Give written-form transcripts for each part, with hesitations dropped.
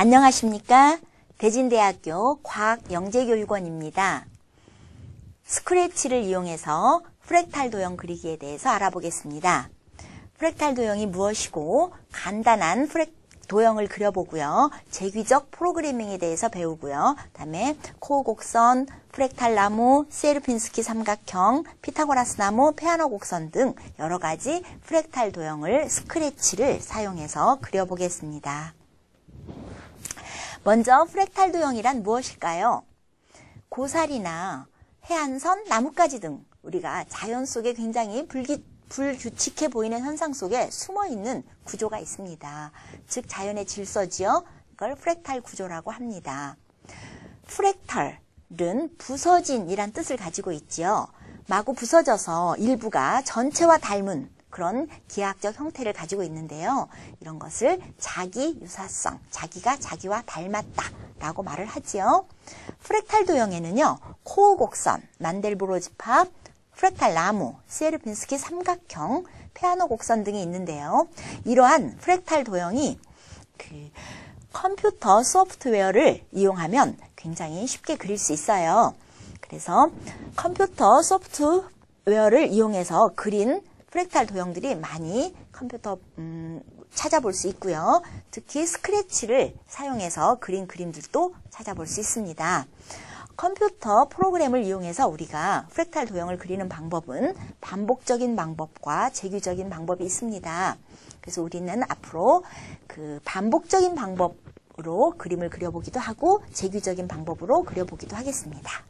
안녕하십니까? 대진대학교 과학영재교육원입니다. 스크래치를 이용해서 프랙탈 도형 그리기에 대해서 알아보겠습니다. 프랙탈 도형이 무엇이고 간단한 도형을 그려보고요. 재귀적 프로그래밍에 대해서 배우고요. 그다음에 코어 곡선, 프랙탈 나무, 세르핀스키 삼각형, 피타고라스 나무, 페아너 곡선 등 여러 가지 프랙탈 도형을 스크래치를 사용해서 그려보겠습니다. 먼저 프랙탈 도형이란 무엇일까요? 고사리나 해안선, 나뭇가지 등 우리가 자연 속에 굉장히 불규칙해 보이는 현상 속에 숨어있는 구조가 있습니다. 즉 자연의 질서지요. 이걸 프랙탈 구조라고 합니다. 프랙탈은 부서진이란 뜻을 가지고 있지요. 마구 부서져서 일부가 전체와 닮은 그런 기하학적 형태를 가지고 있는데요. 이런 것을 자기유사성, 자기가 자기와 닮았다라고 말을 하지요. 프랙탈 도형에는요. 코어 곡선, 만델브로 집합, 프랙탈 나무, 세르핀스키 삼각형, 페아너 곡선 등이 있는데요. 이러한 프랙탈 도형이 컴퓨터 소프트웨어를 이용하면 굉장히 쉽게 그릴 수 있어요. 그래서 컴퓨터 소프트웨어를 이용해서 그린 프랙탈 도형들이 많이 컴퓨터 찾아볼 수 있고요. 특히 스크래치를 사용해서 그린 그림들도 찾아볼 수 있습니다. 컴퓨터 프로그램을 이용해서 우리가 프랙탈 도형을 그리는 방법은 반복적인 방법과 재규적인 방법이 있습니다. 그래서 우리는 앞으로 그 반복적인 방법으로 그림을 그려보기도 하고 재규적인 방법으로 그려보기도 하겠습니다.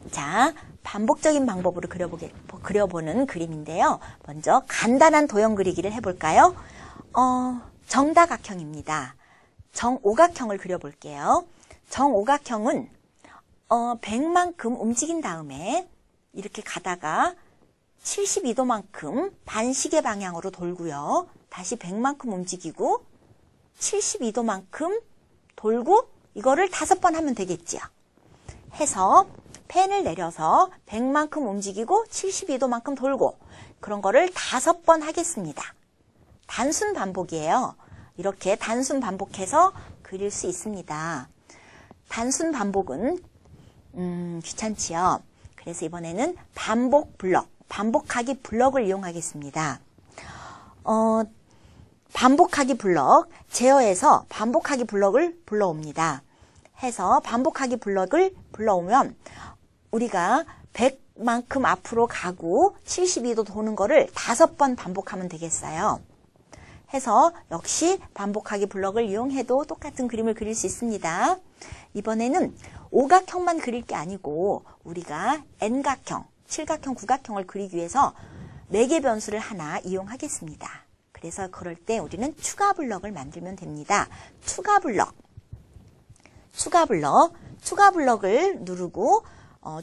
자, 반복적인 방법으로 그려보는 그림인데요. 먼저 간단한 도형 그리기를 해볼까요? 정다각형입니다. 정오각형을 그려볼게요. 정오각형은 100만큼 움직인 다음에 이렇게 가다가 72도만큼 반시계 방향으로 돌고요. 다시 100만큼 움직이고 72도만큼 돌고 이거를 5번 하면 되겠지요. 해서 펜을 내려서 100만큼 움직이고 72도만큼 돌고 그런 거를 5번 하겠습니다. 단순 반복이에요. 이렇게 단순 반복해서 그릴 수 있습니다. 단순 반복은 귀찮지요. 그래서 이번에는 반복 블럭, 반복하기 블럭을 이용하겠습니다. 반복하기 블럭, 제어해서 반복하기 블럭을 불러옵니다. 해서 반복하기 블럭을 불러오면 우리가 100만큼 앞으로 가고 72도 도는 거를 5번 반복하면 되겠어요. 해서 역시 반복하기 블럭을 이용해도 똑같은 그림을 그릴 수 있습니다. 이번에는 오각형만 그릴 게 아니고 우리가 N각형, 7각형, 9각형을 그리기 위해서 매개 변수를 하나 이용하겠습니다. 그래서 그럴 때 우리는 추가 블럭을 만들면 됩니다. 추가 블럭을 누르고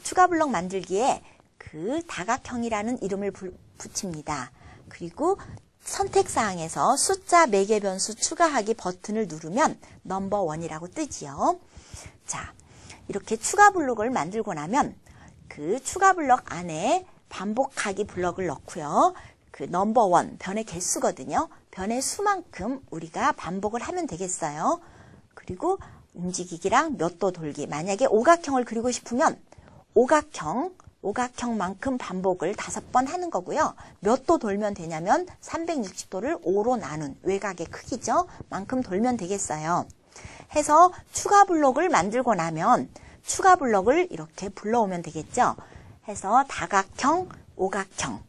추가 블럭 만들기에 그 다각형이라는 이름을 붙입니다. 그리고 선택사항에서 숫자 매개 변수 추가하기 버튼을 누르면 넘버 1이라고 뜨지요. 자, 이렇게 추가 블럭을 만들고 나면 그 추가 블럭 안에 반복하기 블럭을 넣고요. 그 넘버 1, 변의 개수거든요. 변의 수만큼 우리가 반복을 하면 되겠어요. 그리고 움직이기랑 몇 도 돌기. 만약에 오각형을 그리고 싶으면 오각형만큼 반복을 5번 하는 거고요. 몇 도 돌면 되냐면 360도를 5로 나눈 외곽의 크기죠. 만큼 돌면 되겠어요. 해서 추가 블록을 만들고 나면 추가 블록을 이렇게 불러오면 되겠죠. 해서 다각형, 오각형,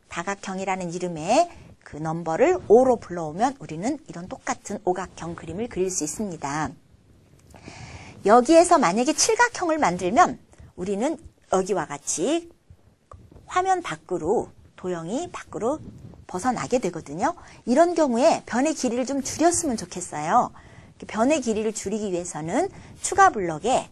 다각형이라는 이름의 그 넘버를 5로 불러오면 우리는 이런 똑같은 오각형 그림을 그릴 수 있습니다. 여기에서 만약에 7각형을 만들면 우리는 여기와 같이 화면 밖으로 도형이 밖으로 벗어나게 되거든요. 이런 경우에 변의 길이를 좀 줄였으면 좋겠어요. 변의 길이를 줄이기 위해서는 추가 블럭에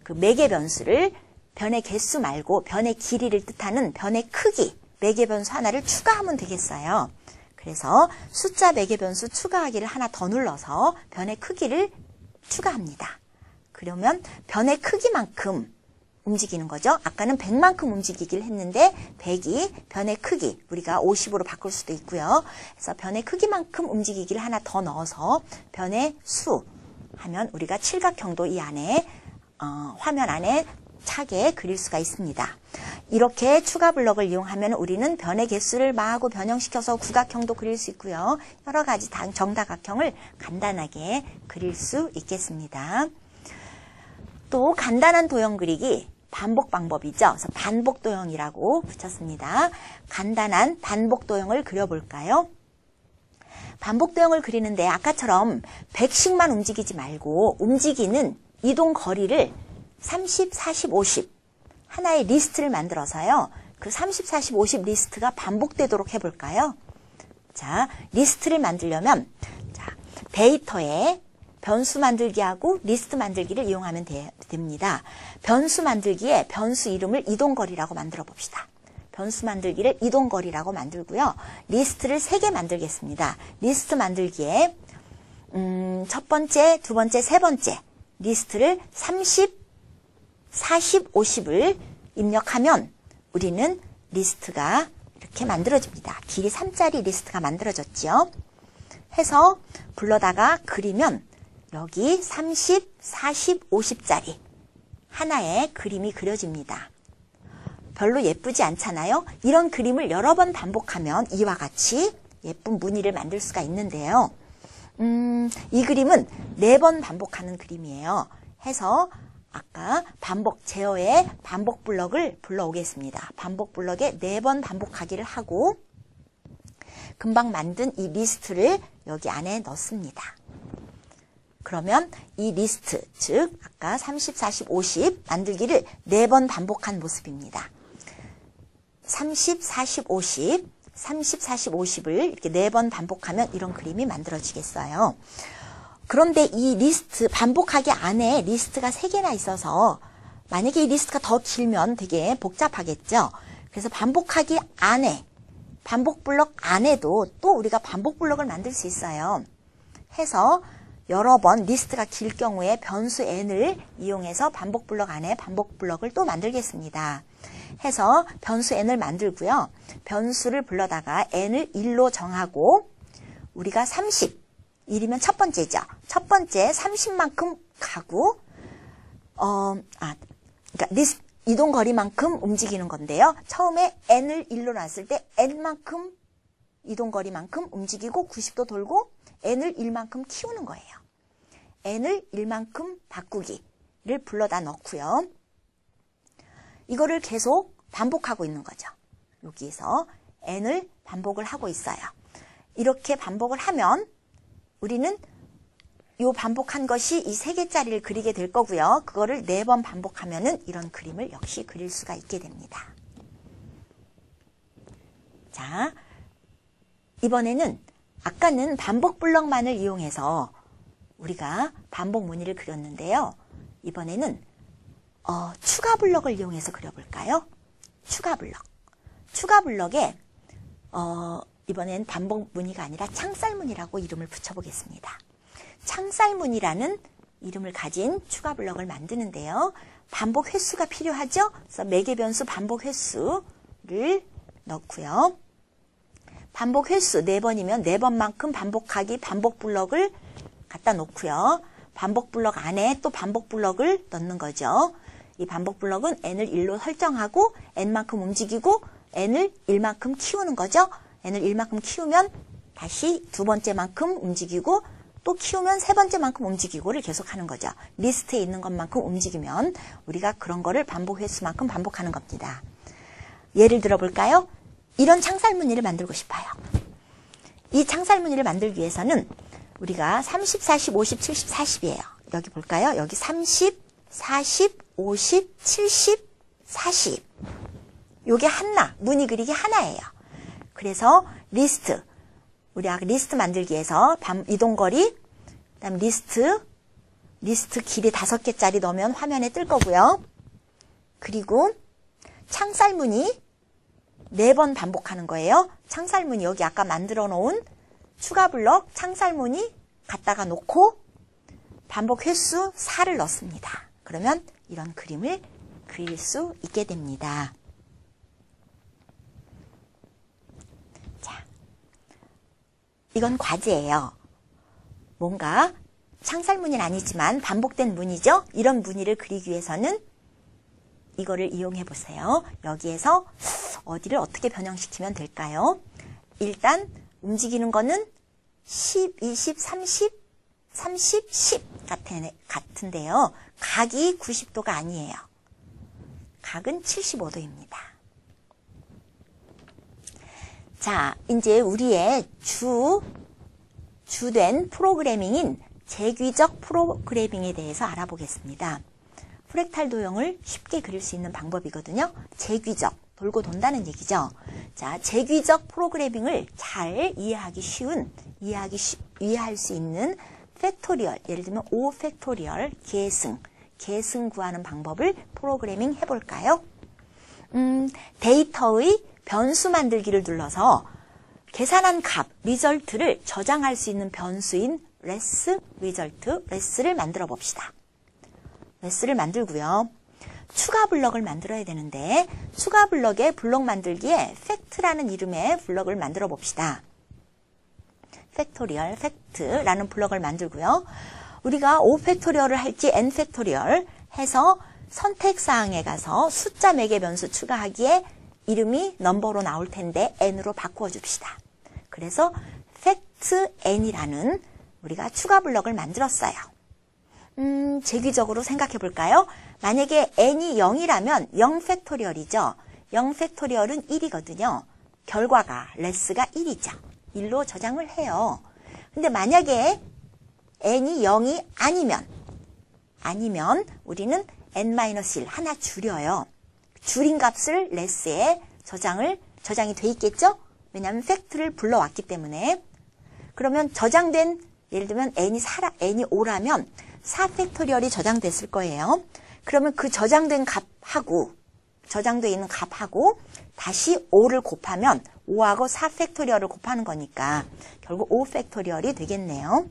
그 매개 변수를 변의 개수 말고 변의 길이를 뜻하는 변의 크기 매개 변수 하나를 추가하면 되겠어요. 그래서 숫자 매개 변수 추가하기를 하나 더 눌러서 변의 크기를 추가합니다. 그러면 변의 크기만큼 움직이는 거죠. 아까는 100만큼 움직이기를 했는데 100이 변의 크기, 우리가 50으로 바꿀 수도 있고요. 그래서 변의 크기만큼 움직이기를 하나 더 넣어서 변의 수 하면 우리가 칠각형도 이 안에 화면 안에 차게 그릴 수가 있습니다. 이렇게 추가 블럭을 이용하면 우리는 변의 개수를 마구 변형시켜서 구각형도 그릴 수 있고요. 여러 가지 정다각형을 간단하게 그릴 수 있겠습니다. 또 간단한 도형 그리기 반복 방법이죠. 그래서 반복 도형이라고 붙였습니다. 간단한 반복 도형을 그려볼까요? 반복 도형을 그리는데 아까처럼 100씩만 움직이지 말고 움직이는 이동 거리를 30, 40, 50 하나의 리스트를 만들어서요. 그 30, 40, 50 리스트가 반복되도록 해볼까요? 자, 리스트를 만들려면 자, 데이터에 변수 만들기하고 리스트 만들기를 이용하면 됩니다. 변수 만들기에 변수 이름을 이동거리라고 만들어 봅시다. 변수 만들기를 이동거리라고 만들고요. 리스트를 3개 만들겠습니다. 리스트 만들기에 첫 번째, 두 번째, 세 번째 리스트를 30, 40, 50을 입력하면 우리는 리스트가 이렇게 만들어집니다. 길이 3짜리 리스트가 만들어졌죠. 해서 불러다가 그리면 여기 30, 40, 50짜리 하나의 그림이 그려집니다. 별로 예쁘지 않잖아요? 이런 그림을 여러 번 반복하면 이와 같이 예쁜 무늬를 만들 수가 있는데요. 이 그림은 4번 반복하는 그림이에요. 해서 아까 제어의 반복 블럭을 불러오겠습니다. 반복 블럭에 4번 반복하기를 하고 금방 만든 이 리스트를 여기 안에 넣습니다. 그러면 이 리스트, 즉 아까 30, 40, 50 만들기를 4번 반복한 모습입니다. 30, 40, 50, 30, 40, 50을 이렇게 4번 반복하면 이런 그림이 만들어지겠어요. 그런데 이 리스트, 반복하기 안에 리스트가 3개나 있어서 만약에 이 리스트가 더 길면 되게 복잡하겠죠. 그래서 반복하기 안에, 반복 블럭 안에도 또 우리가 반복 블럭을 만들 수 있어요. 해서 여러 번 리스트가 길 경우에 변수 n을 이용해서 반복 블럭 안에 반복 블럭을 또 만들겠습니다. 해서 변수 n을 만들고요. 변수를 불러다가 n을 1로 정하고 우리가 30, 1이면 첫 번째죠. 첫 번째 30만큼 가고 그러니까 이동 거리만큼 움직이는 건데요. 처음에 n을 1로 놨을 때 n만큼 이동 거리만큼 움직이고 90도 돌고 n을 1만큼 키우는 거예요. n을 1만큼 바꾸기를 불러다 넣고요. 이거를 계속 반복하고 있는 거죠. 여기에서 n을 반복을 하고 있어요. 이렇게 반복을 하면 우리는 이 반복한 것이 이 3개짜리를 그리게 될 거고요. 그거를 4번 반복하면은 이런 그림을 역시 그릴 수가 있게 됩니다. 자, 이번에는 아까는 반복 블럭만을 이용해서 우리가 반복 무늬를 그렸는데요. 이번에는 추가 블럭을 이용해서 그려볼까요? 추가 블럭. 추가 블럭에 이번엔 반복 무늬가 아니라 창살 무늬라고 이름을 붙여보겠습니다. 창살 무늬라는 이름을 가진 추가 블럭을 만드는데요. 반복 횟수가 필요하죠? 그래서 매개 변수 반복 횟수를 넣고요. 반복 횟수 4번이면 4번만큼 반복하기 반복 블럭을 갖다 놓고요. 반복 블럭 안에 또 반복 블럭을 넣는 거죠. 이 반복 블럭은 n을 1로 설정하고 n만큼 움직이고 n을 1만큼 키우는 거죠. n을 1만큼 키우면 다시 두 번째만큼 움직이고 또 키우면 세 번째만큼 움직이고를 계속하는 거죠. 리스트에 있는 것만큼 움직이면 우리가 그런 거를 반복 횟수만큼 반복하는 겁니다. 예를 들어볼까요? 이런 창살 무늬를 만들고 싶어요. 이 창살 무늬를 만들기 위해서는 우리가 30, 40, 50, 70, 40이에요. 여기 볼까요? 여기 30, 40, 50, 70, 40. 요게 하나, 무늬 그리기 하나예요. 그래서 리스트, 우리 아까 리스트 만들기 위해서 이동거리, 그다음 리스트 길이 5개짜리 넣으면 화면에 뜰 거고요. 그리고 창살 무늬 4번 반복하는 거예요. 창살 무늬 여기 아까 만들어 놓은 추가 블럭 창살 무늬 갖다가 놓고 반복 횟수 4를 넣습니다. 그러면 이런 그림을 그릴 수 있게 됩니다. 자, 이건 과제예요. 뭔가 창살무늬는 아니지만 반복된 무늬죠? 이런 무늬를 그리기 위해서는 이거를 이용해 보세요. 여기에서 어디를 어떻게 변형시키면 될까요? 일단 움직이는 거는 10, 20, 30, 30, 10 같은데요. 각이 90도가 아니에요. 각은 75도입니다. 자, 이제 우리의 주된 프로그래밍인 재귀적 프로그래밍에 대해서 알아보겠습니다. 프랙탈 도형을 쉽게 그릴 수 있는 방법이거든요. 재귀적, 돌고 돈다는 얘기죠. 자, 재귀적 프로그래밍을 잘 이해할 수 있는 팩토리얼, 예를 들면 5팩토리얼 계승 구하는 방법을 프로그래밍 해볼까요? 데이터의 변수 만들기를 눌러서 계산한 값, 리절트를 저장할 수 있는 변수인 레스를 만들어 봅시다. 레스를 만들고요. 추가 블럭을 만들어야 되는데 추가 블럭의 블럭 만들기에 팩트라는 이름의 블럭을 만들어 봅시다. 팩토리얼, 팩트라는 블럭을 만들고요. 우리가 5팩토리얼을 할지 n팩토리얼 해서 선택사항에 가서 숫자 매개 변수 추가하기에 이름이 넘버로 나올 텐데 n으로 바꾸어 줍시다. 그래서 팩트 n이라는 우리가 추가 블럭을 만들었어요. 재귀적으로 생각해 볼까요? 만약에 n이 0이라면 0팩토리얼이죠. 0팩토리얼은 1이거든요. 결과가, 레스가 1이죠. 1로 저장을 해요. 근데 만약에 n이 0이 아니면 우리는 n-1 하나 줄여요. 줄인 값을 레스에 저장이 돼 있겠죠? 왜냐하면 팩트를 불러왔기 때문에. 그러면 저장된, 예를 들면 n이 5라면 4팩토리얼이 저장됐을 거예요. 그러면 그 저장된 저장되어 있는 값하고 다시 5를 곱하면 5하고 4팩토리얼을 곱하는 거니까 결국 5팩토리얼이 되겠네요.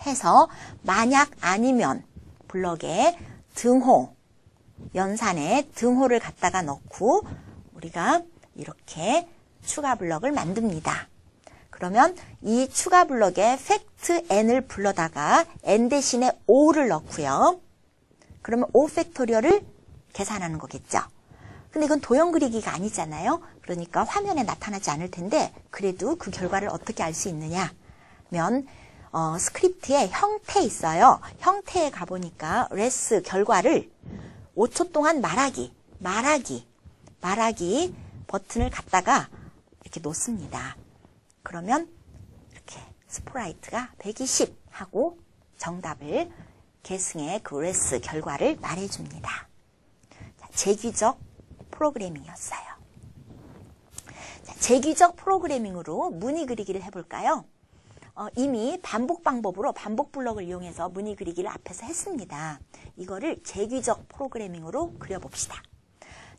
해서 만약 아니면 블럭에 연산에 등호를 갖다가 넣고 우리가 이렇게 추가 블럭을 만듭니다. 그러면 이 추가 블럭에 팩트 n을 불러다가 n 대신에 5를 넣고요. 그러면 5팩토리얼을 계산하는 거겠죠. 근데 이건 도형 그리기가 아니잖아요. 그러니까 화면에 나타나지 않을 텐데 그래도 그 결과를 어떻게 알 수 있느냐 하면 스크립트에 형태 있어요. 형태에 가보니까 레스 결과를 5초 동안 말하기 버튼을 갖다가 이렇게 놓습니다. 그러면 이렇게 스프라이트가 120 하고 정답을 계승의 그 레스 결과를 말해줍니다. 재귀적 프로그래밍이었어요. 자, 재귀적 프로그래밍으로 무늬 그리기를 해볼까요? 이미 반복 방법으로 반복 블럭을 이용해서 무늬 그리기를 앞에서 했습니다. 이거를 재귀적 프로그래밍으로 그려봅시다.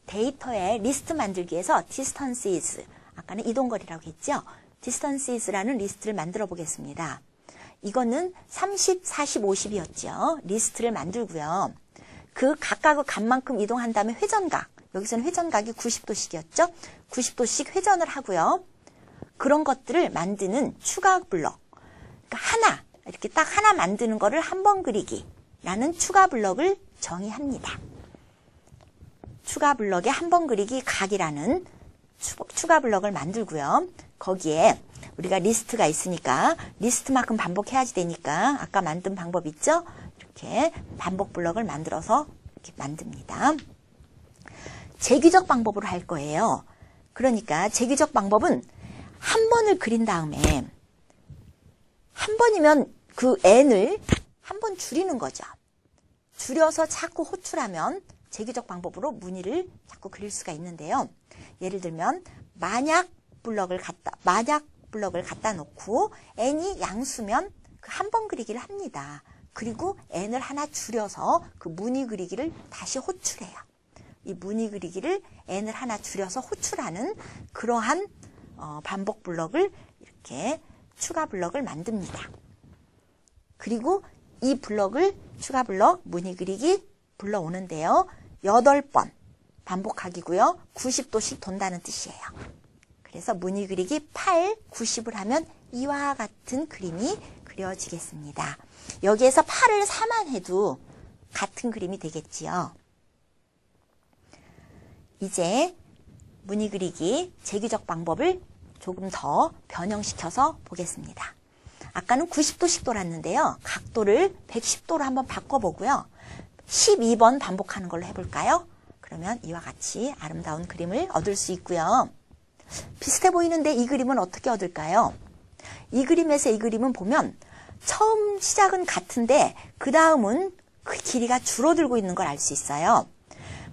데이터의 리스트 만들기에서 distances, 아까는 이동거리라고 했죠? distances라는 리스트를 만들어 보겠습니다. 이거는 30, 40, 50이었죠. 리스트를 만들고요. 그 각각의 값만큼 이동한 다음에 회전각, 여기서는 회전각이 90도씩이었죠. 90도씩 회전을 하고요. 그런 것들을 만드는 추가 블럭, 그러니까 이렇게 딱 하나 만드는 거를 한 번 그리기라는 추가 블럭을 정의합니다. 추가 블럭에 한 번 그리기 각이라는 추가 블럭을 만들고요. 거기에 우리가 리스트가 있으니까 리스트만큼 반복해야지 되니까 아까 만든 방법 있죠? 이렇게 반복 블럭을 만들어서 이렇게 만듭니다. 재귀적 방법으로 할 거예요. 그러니까 재귀적 방법은 한 번을 그린 다음에 한 번이면 그 n을 한 번 줄이는 거죠. 줄여서 자꾸 호출하면 재귀적 방법으로 무늬를 자꾸 그릴 수가 있는데요. 예를 들면 만약 블럭을 갖다 놓고 n이 양수면 그 한 번 그리기를 합니다. 그리고 n을 하나 줄여서 그 무늬 그리기를 다시 호출해요. 이 무늬 그리기를 n을 하나 줄여서 호출하는 그러한 반복 블럭을 이렇게 추가 블럭을 만듭니다. 그리고 이 블럭을 추가 블럭 무늬 그리기 불러오는데요. 8번 반복하기고요. 90도씩 돈다는 뜻이에요. 그래서 무늬 그리기 8, 90을 하면 이와 같은 그림이 그려지겠습니다. 여기에서 8을 4만 해도 같은 그림이 되겠지요. 이제 무늬 그리기 재규적 방법을 조금 더 변형시켜서 보겠습니다. 아까는 90도씩 돌았는데요. 각도를 110도로 한번 바꿔보고요. 12번 반복하는 걸로 해볼까요? 그러면 이와 같이 아름다운 그림을 얻을 수 있고요. 비슷해 보이는데 이 그림은 어떻게 얻을까요? 이 그림에서 이 그림은 보면 처음 시작은 같은데 그 다음은 그 길이가 줄어들고 있는 걸 알 수 있어요.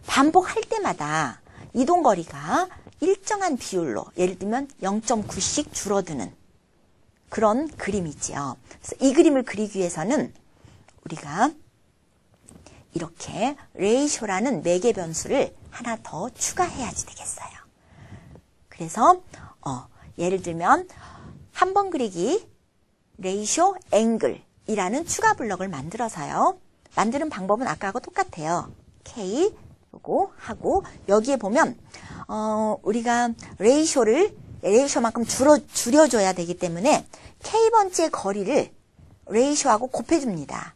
반복할 때마다 이동거리가 일정한 비율로 예를 들면 0.9씩 줄어드는 그런 그림이지요. 그래서 이 그림을 그리기 위해서는 우리가 이렇게 레이쇼라는 매개 변수를 하나 더 추가해야지 되겠어요. 그래서 예를 들면 한 번 그리기 레이쇼 앵글이라는 추가 블럭을 만들어서요. 만드는 방법은 아까하고 똑같아요. K 요거 하고 여기에 보면 우리가 레이쇼만큼 줄여줘야 되기 때문에 K번째 거리를 레이쇼하고 곱해줍니다.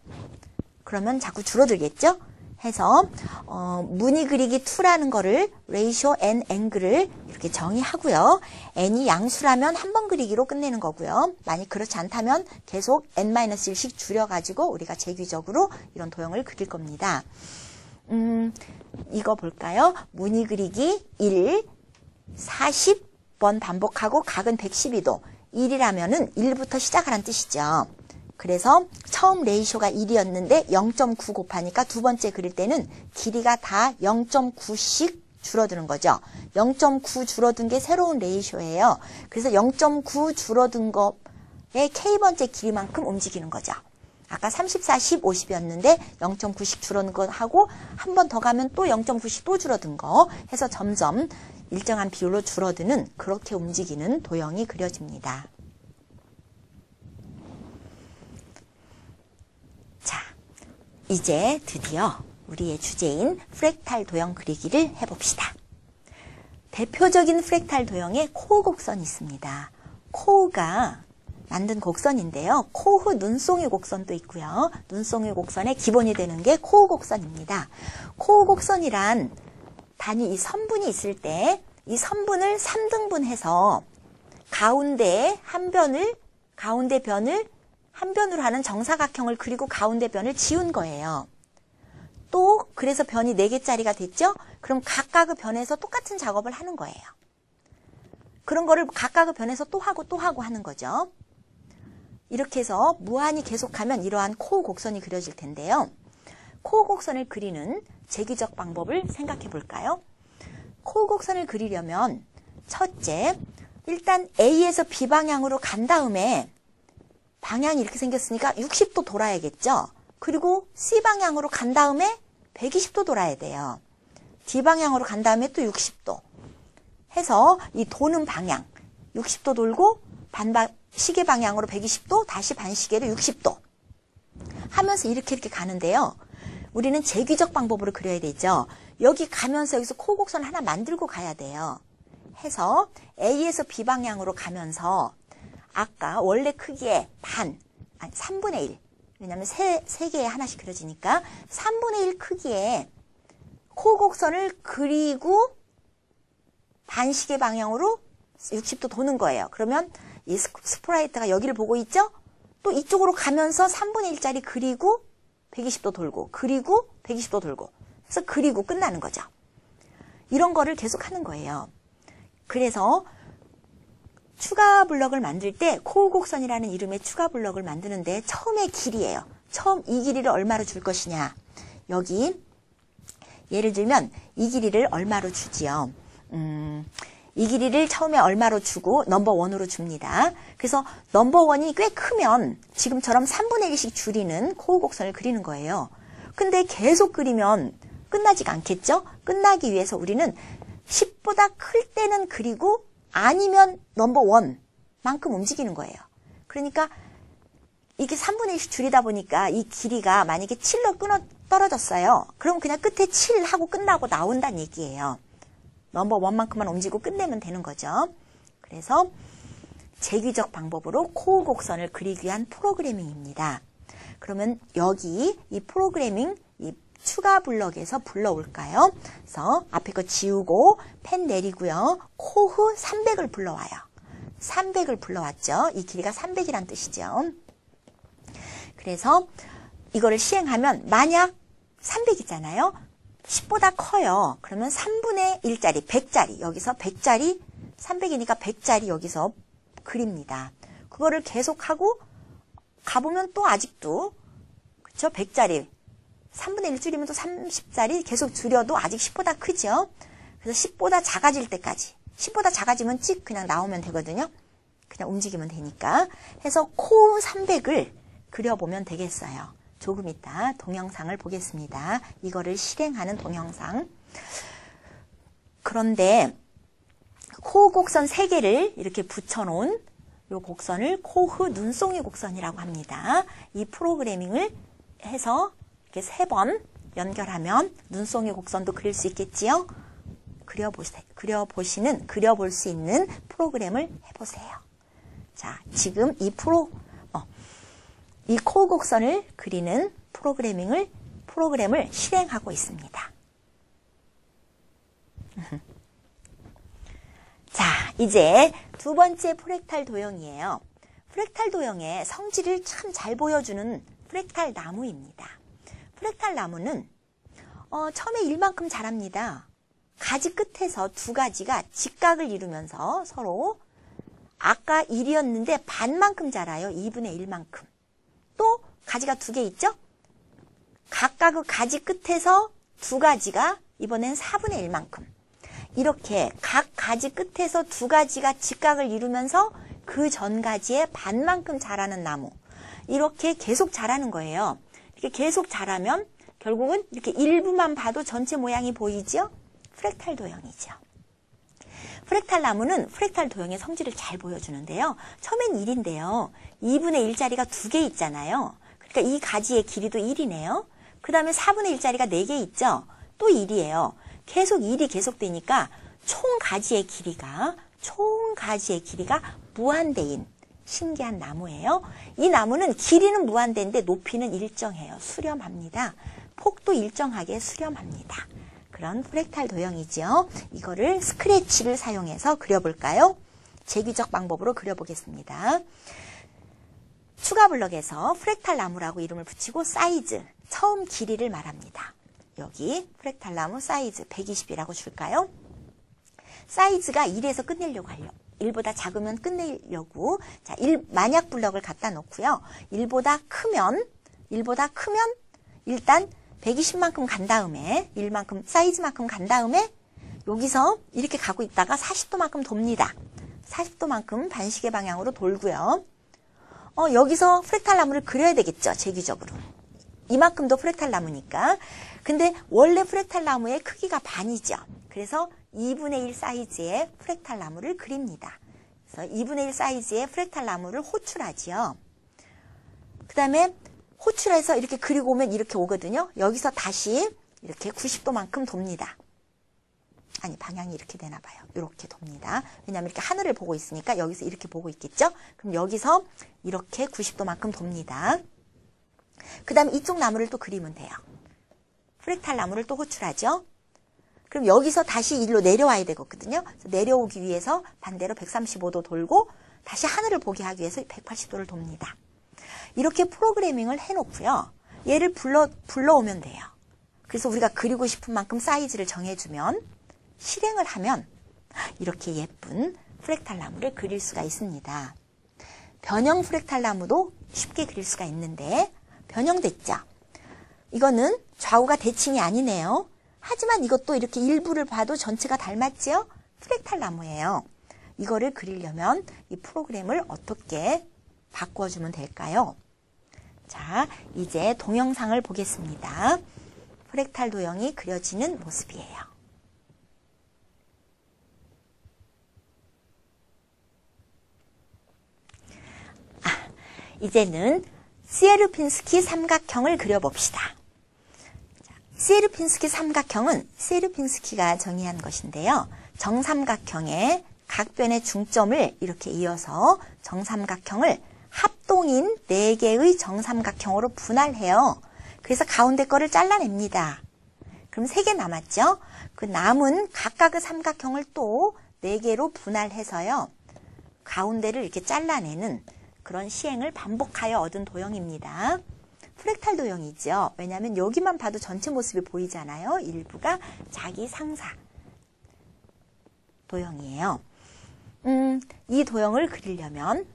그러면 자꾸 줄어들겠죠? 해서 무늬 그리기 2라는 거를 레이쇼 n 앵글을 이렇게 정의하고요. n이 양수라면 한 번 그리기로 끝내는 거고요. 만약 그렇지 않다면 계속 n-1씩 줄여가지고 우리가 재규적으로 이런 도형을 그릴 겁니다. 이거 볼까요? 무늬 그리기 1, 40번 반복하고 각은 112도. 1이라면은 1부터 시작하라는 뜻이죠. 그래서 처음 레이쇼가 1이었는데 0.9 곱하니까 두 번째 그릴 때는 길이가 다 0.9씩 줄어드는 거죠. 0.9 줄어든 게 새로운 레이쇼예요. 그래서 0.9 줄어든 거에 K번째 길이만큼 움직이는 거죠. 아까 30, 40, 50이었는데 0.9씩 줄어든 거 하고 한 번 더 가면 또 0.9씩 또 줄어든 거 해서 점점 일정한 비율로 줄어드는 그렇게 움직이는 도형이 그려집니다. 자, 이제 드디어 우리의 주제인 프랙탈 도형 그리기를 해봅시다. 대표적인 프랙탈 도형에 코어 곡선이 있습니다. 코어가 만든 곡선인데요. 코어 눈송이 곡선도 있고요. 눈송이 곡선의 기본이 되는 게 코어 곡선입니다. 코어 곡선이란 단위 이 선분이 있을 때 이 선분을 3등분해서 가운데 변을 한 변으로 하는 정사각형을 그리고 가운데 변을 지운 거예요. 또 그래서 변이 4개짜리가 됐죠? 그럼 각각의 변에서 똑같은 작업을 하는 거예요. 그런 거를 각각의 변에서 또 하고 하는 거죠. 이렇게 해서 무한히 계속하면 이러한 코어 곡선이 그려질 텐데요. 코어 곡선을 그리는 재규적 방법을 생각해 볼까요? 코어 곡선을 그리려면 첫째, 일단 A에서 B 방향으로 간 다음에 방향이 이렇게 생겼으니까 60도 돌아야겠죠? 그리고 C 방향으로 간 다음에 120도 돌아야 돼요. D 방향으로 간 다음에 또 60도 해서 이 도는 방향 60도 돌고 시계 방향으로 120도 다시 반시계로 60도 하면서 이렇게 가는데요. 우리는 재규적 방법으로 그려야 되죠. 여기 가면서 여기서 코어 곡선 하나 만들고 가야 돼요. 해서 A에서 B 방향으로 가면서 아까 원래 크기의 3분의 1 왜냐하면 세 개에 하나씩 그려지니까 3분의 1 크기의 코어 곡선을 그리고 반시계 방향으로 60도 도는 거예요. 그러면 이 스프라이트가 여기를 보고 있죠? 또 이쪽으로 가면서 3분의 1짜리 그리고 120도 돌고 그리고 120도 돌고 그래서 그리고 끝나는 거죠. 이런 거를 계속 하는 거예요. 그래서 추가 블럭을 만들 때 코어 곡선이라는 이름의 추가 블럭을 만드는데 처음의 길이에요. 처음 이 길이를 얼마로 줄 것이냐. 여기 예를 들면 이 길이를 얼마로 주지요. 이 길이를 처음에 얼마로 주고 넘버1으로 줍니다. 그래서 넘버1이 꽤 크면 지금처럼 3분의 1씩 줄이는 코어 곡선을 그리는 거예요. 근데 계속 그리면 끝나지가 않겠죠? 끝나기 위해서 우리는 10보다 클 때는 그리고 아니면 넘버1만큼 움직이는 거예요. 그러니까 이게 3분의 1씩 줄이다 보니까 이 길이가 만약에 7로 떨어졌어요. 그럼 그냥 끝에 7 하고 끝나고 나온다는 얘기예요. 넘버 1만큼만 움직이고 끝내면 되는 거죠. 그래서 재규적 방법으로 코어 곡선을 그리기 위한 프로그래밍입니다. 그러면 여기 이 프로그래밍 이 추가 블럭에서 불러올까요? 그래서 앞에 거 지우고 펜 내리고요. 코흐 300을 불러와요. 300을 불러왔죠. 이 길이가 300이란 뜻이죠. 그래서 이거를 시행하면 만약 300이잖아요. 10보다 커요. 그러면 3분의 1짜리, 100짜리, 여기서 100짜리, 300이니까 100짜리 여기서 그립니다. 그거를 계속하고 가보면 또 아직도, 그쵸? 100짜리, 3분의 1 줄이면 또 30짜리 계속 줄여도 아직 10보다 크죠? 그래서 10보다 작아질 때까지, 10보다 작아지면 찍 그냥 나오면 되거든요. 그냥 움직이면 되니까. 해서 코어 300을 그려보면 되겠어요. 조금 이따 동영상을 보겠습니다. 이거를 실행하는 동영상. 그런데 코어 곡선 3개를 이렇게 붙여놓은 이 곡선을 코흐 눈송이 곡선이라고 합니다. 이 프로그래밍을 해서 이렇게 3번 연결하면 눈송이 곡선도 그릴 수 있겠지요? 그려볼 수 있는 프로그램을 해보세요. 자, 지금 이 코어 곡선을 그리는 프로그램을 실행하고 있습니다. 자, 이제 두 번째 프랙탈 도형이에요. 프랙탈 도형의 성질을 참 잘 보여주는 프랙탈 나무입니다. 프랙탈 나무는 처음에 1만큼 자랍니다. 가지 끝에서 두 가지가 직각을 이루면서 서로 아까 1이었는데 반만큼 자라요. 2분의 1만큼. 또 가지가 2개 있죠? 각각 그 가지 끝에서 두 가지가 이번엔 4분의 1만큼. 이렇게 각 가지 끝에서 두 가지가 직각을 이루면서 그 전 가지의 반만큼 자라는 나무. 이렇게 계속 자라는 거예요. 이렇게 계속 자라면 결국은 이렇게 일부만 봐도 전체 모양이 보이죠? 프랙탈 도형이죠. 프랙탈 나무는 프랙탈 도형의 성질을 잘 보여주는데요. 처음엔 1인데요. 2분의 1짜리가 2개 있잖아요. 그러니까 이 가지의 길이도 1이네요. 그 다음에 4분의 1짜리가 4개 있죠. 또 1이에요. 계속 1이 계속되니까 총 가지의 길이가 무한대인 신기한 나무예요. 이 나무는 길이는 무한대인데 높이는 일정해요. 수렴합니다. 폭도 일정하게 수렴합니다. 그런 프랙탈 도형이죠. 이거를 스크래치를 사용해서 그려볼까요? 재규적 방법으로 그려보겠습니다. 추가 블럭에서 프랙탈 나무라고 이름을 붙이고 사이즈, 처음 길이를 말합니다. 여기 프랙탈 나무 사이즈 120이라고 줄까요? 사이즈가 1에서 끝내려고 하려. 1보다 작으면 끝내려고. 자, 만약 블럭을 갖다 놓고요. 1보다 크면 일단 120만큼 간 다음에 1만큼 사이즈만큼 간 다음에 여기서 이렇게 가고 있다가 40도만큼 돕니다. 40도만큼 반시계 방향으로 돌고요. 여기서 프랙탈 나무를 그려야 되겠죠. 재규적으로. 이만큼도 프랙탈 나무니까. 근데 원래 프랙탈 나무의 크기가 반이죠. 그래서 2분의 1 사이즈의 프랙탈 나무를 그립니다. 그래서 2분의 1 사이즈의 프랙탈 나무를 호출하지요. 그 다음에 호출해서 이렇게 그리고 오면 이렇게 오거든요. 여기서 다시 이렇게 90도만큼 돕니다. 아니, 방향이 이렇게 되나 봐요. 이렇게 돕니다. 왜냐하면 이렇게 하늘을 보고 있으니까 여기서 이렇게 보고 있겠죠. 그럼 여기서 이렇게 90도만큼 돕니다. 그 다음에 이쪽 나무를 또 그리면 돼요. 프랙탈 나무를 또 호출하죠. 그럼 여기서 다시 일로 내려와야 되거든요. 내려오기 위해서 반대로 135도 돌고 다시 하늘을 보게 하기 위해서 180도를 돕니다. 이렇게 프로그래밍을 해놓고요. 얘를 불러오면 돼요. 그래서 우리가 그리고 싶은 만큼 사이즈를 정해주면 실행을 하면 이렇게 예쁜 프랙탈 나무를 그릴 수가 있습니다. 변형 프랙탈 나무도 쉽게 그릴 수가 있는데 변형됐죠. 이거는 좌우가 대칭이 아니네요. 하지만 이것도 이렇게 일부를 봐도 전체가 닮았지요? 프랙탈 나무예요. 이거를 그리려면 이 프로그램을 어떻게 바꿔주면 될까요? 자, 이제 동영상을 보겠습니다. 프랙탈 도형이 그려지는 모습이에요. 이제는 시에르핀스키 삼각형을 그려봅시다. 시에르핀스키 삼각형은 시에르핀스키가 정의한 것인데요. 정삼각형의 각 변의 중점을 이렇게 이어서 정삼각형을 합동인 4개의 정삼각형으로 분할해요. 그래서 가운데 거를 잘라냅니다. 그럼 3개 남았죠? 그 남은 각각의 삼각형을 또 4개로 분할해서요. 가운데를 이렇게 잘라내는 그런 시행을 반복하여 얻은 도형입니다. 프랙탈 도형이죠. 왜냐하면 여기만 봐도 전체 모습이 보이잖아요. 일부가 자기 상사 도형이에요. 이 도형을 그리려면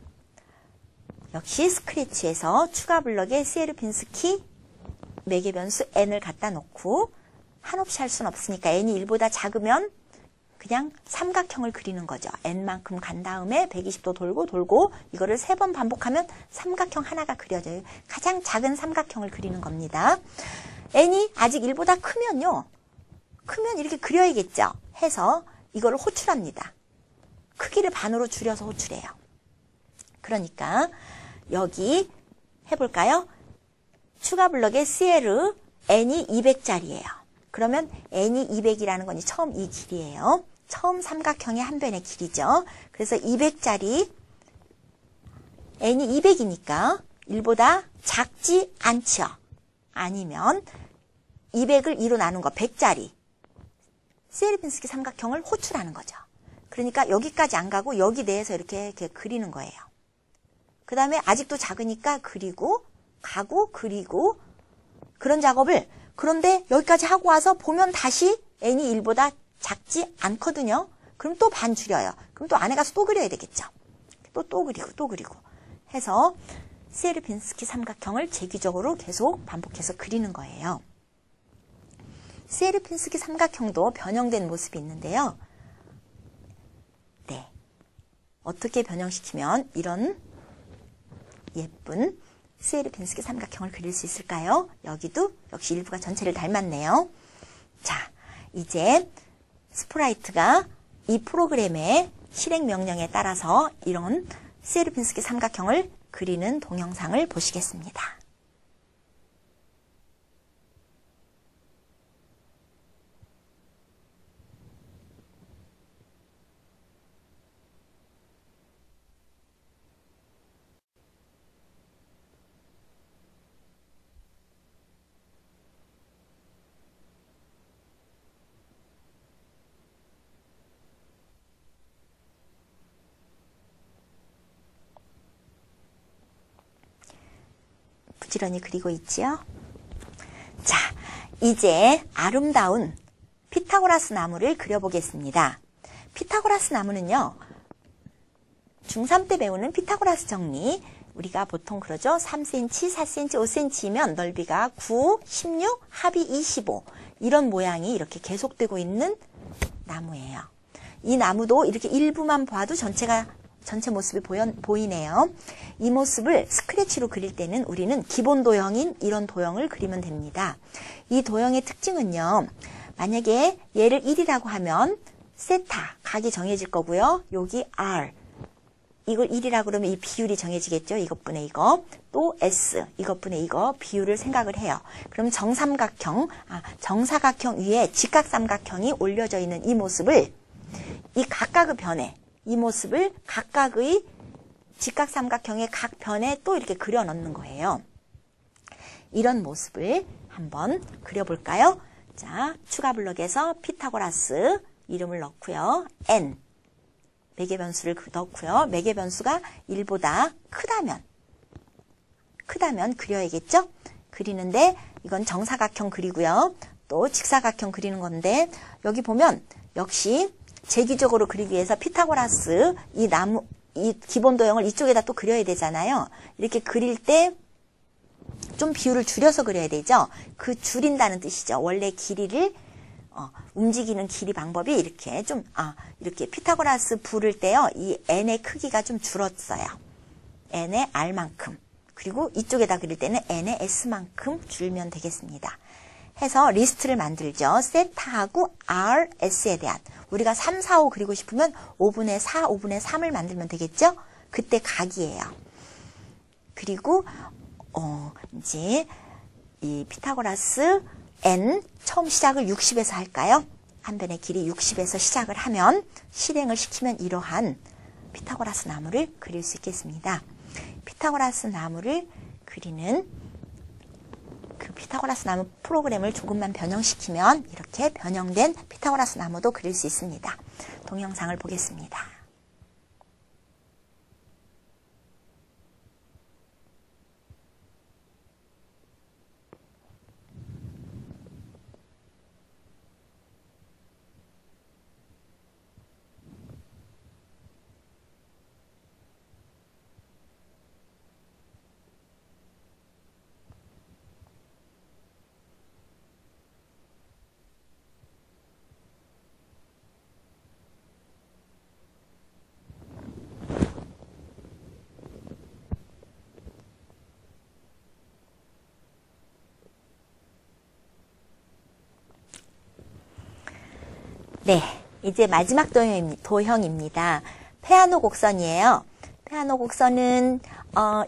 역시 스크래치에서 추가 블럭에 시에르핀스키 매개 변수 n을 갖다 놓고 한없이 할 수는 없으니까 n이 1보다 작으면 그냥 삼각형을 그리는 거죠. n만큼 간 다음에 120도 돌고 이거를 3번 반복하면 삼각형 하나가 그려져요. 가장 작은 삼각형을 그리는 겁니다. n이 아직 1보다 크면요. 크면 이렇게 그려야겠죠. 해서 이거를 호출합니다. 크기를 반으로 줄여서 호출해요. 그러니까 여기 해볼까요? 추가 블럭의 CL n이 200짜리예요. 그러면 n이 200이라는 건 처음 이 길이에요. 처음 삼각형의 한 변의 길이죠. 그래서 200짜리 n이 200이니까 1보다 작지 않죠. 아니면 200을 2로 나눈 거 100짜리 시에르핀스키 삼각형을 호출하는 거죠. 그러니까 여기까지 안 가고 여기 내에서 이렇게 그리는 거예요. 그 다음에 아직도 작으니까 그리고 가고 그리고 그런 작업을 그런데 여기까지 하고 와서 보면 다시 n이 1보다 작지 않거든요. 그럼 또 반 줄여요. 그럼 또 안에 가서 또 그려야 되겠죠. 또 그리고 해서 시에르핀스키 삼각형을 재기적으로 계속 반복해서 그리는 거예요. 시에르핀스키 삼각형도 변형된 모습이 있는데요. 네, 어떻게 변형시키면 이런 예쁜 시에르핀스키 삼각형을 그릴 수 있을까요? 여기도 역시 일부가 전체를 닮았네요. 자, 이제 스프라이트가 이 프로그램의 실행 명령에 따라서 이런 시에르핀스키 삼각형을 그리는 동영상을 보시겠습니다. 부지런히 그리고 있지요. 자, 이제 아름다운 피타고라스 나무를 그려보겠습니다. 피타고라스 나무는요. 중3 때 배우는 피타고라스 정리 우리가 보통 그러죠. 3cm, 4cm, 5cm면 넓이가 9, 16, 합이 25 이런 모양이 이렇게 계속되고 있는 나무예요. 이 나무도 이렇게 일부만 봐도 전체 모습이 보이네요. 이 모습을 스크래치로 그릴 때는 우리는 기본 도형인 이런 도형을 그리면 됩니다. 이 도형의 특징은요. 만약에 얘를 1이라고 하면 세타, 각이 정해질 거고요. 여기 R, 이걸 1이라고 그러면 이 비율이 정해지겠죠. 이것분의 이거, 또 S, 이것분의 이거 비율을 생각을 해요. 그럼 정사각형 위에 직각삼각형이 올려져 있는 이 모습을 이 각각의 변에 이 모습을 각각의 직각삼각형의 각 변에 또 이렇게 그려 넣는 거예요. 이런 모습을 한번 그려볼까요? 자, 추가 블럭에서 피타고라스 이름을 넣고요. n 매개 변수를 넣고요. 매개 변수가 1보다 크다면 그려야겠죠? 그리는데 이건 정사각형 그리고요. 또 직사각형 그리는 건데 여기 보면 역시 재기적으로 그리기 위해서 피타고라스 이 기본 도형을 이쪽에다 또 그려야 되잖아요. 이렇게 그릴 때 좀 비율을 줄여서 그려야 되죠. 그 줄인다는 뜻이죠. 원래 길이를 움직이는 길이 방법이 이렇게 이렇게 피타고라스 부를 때요. 이 n의 크기가 좀 줄었어요. n의 r만큼. 그리고 이쪽에다 그릴 때는 n의 s만큼 줄면 되겠습니다. 해서 리스트를 만들죠. 세타하고 r, s에 대한 우리가 3, 4, 5 그리고 싶으면 5분의 4, 5분의 3을 만들면 되겠죠? 그때 각이에요. 그리고 이제 이 피타고라스 n 처음 시작을 60에서 할까요? 한 변의 길이 60에서 시작을 하면 실행을 시키면 이러한 피타고라스 나무를 그릴 수 있겠습니다. 피타고라스 나무를 그리는 그 피타고라스 나무 프로그램을 조금만 변형시키면 이렇게 변형된 피타고라스 나무도 그릴 수 있습니다. 동영상을 보겠습니다. 네, 이제 마지막 도형입니다. 페아노 곡선이에요. 페아노 곡선은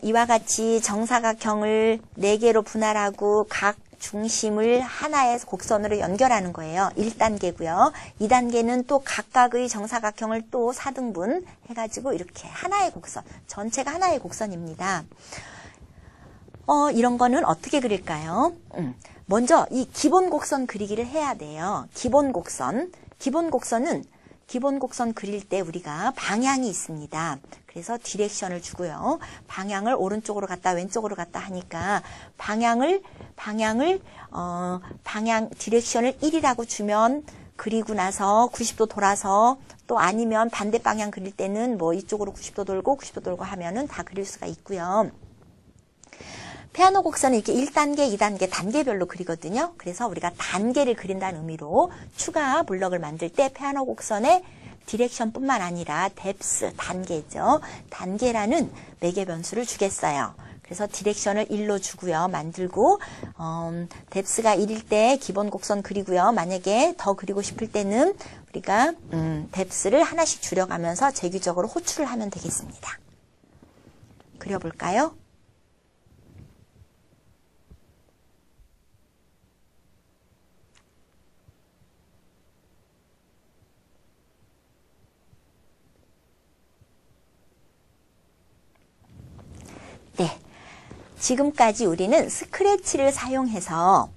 이와 같이 정사각형을 4개로 분할하고 각 중심을 하나의 곡선으로 연결하는 거예요. 1단계고요. 2단계는 또 각각의 정사각형을 또 4등분 해가지고 이렇게 하나의 곡선, 전체가 하나의 곡선입니다. 이런 거는 어떻게 그릴까요? 먼저 이 기본 곡선 그리기를 해야 돼요. 기본 곡선 그릴 때 우리가 방향이 있습니다. 그래서 디렉션을 주고요. 방향을 오른쪽으로 갔다 왼쪽으로 갔다 하니까 디렉션을 1이라고 주면 그리고 나서 90도 돌아서 또 아니면 반대 방향 그릴 때는 뭐 이쪽으로 90도 돌고 하면은 다 그릴 수가 있고요. 페아노 곡선은 이렇게 1단계, 2단계, 단계별로 그리거든요. 그래서 우리가 단계를 그린다는 의미로 추가 블럭을 만들 때 페아노 곡선의 디렉션뿐만 아니라 뎁스, 단계죠. 단계라는 매개 변수를 주겠어요. 그래서 디렉션을 1로 주고요. 만들고 뎁스가 1일 때 기본 곡선 그리고요. 만약에 더 그리고 싶을 때는 우리가 뎁스를 하나씩 줄여가면서 재규적으로 호출을 하면 되겠습니다. 그려볼까요? 네, 지금까지 우리는 스크래치를 사용해서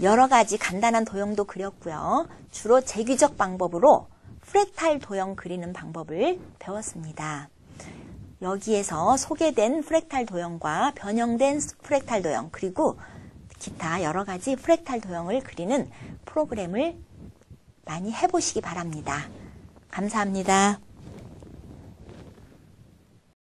여러 가지 간단한 도형도 그렸고요. 주로 재규적 방법으로 프랙탈 도형 그리는 방법을 배웠습니다. 여기에서 소개된 프랙탈 도형과 변형된 프랙탈 도형 그리고 기타 여러 가지 프랙탈 도형을 그리는 프로그램을 많이 해보시기 바랍니다. 감사합니다.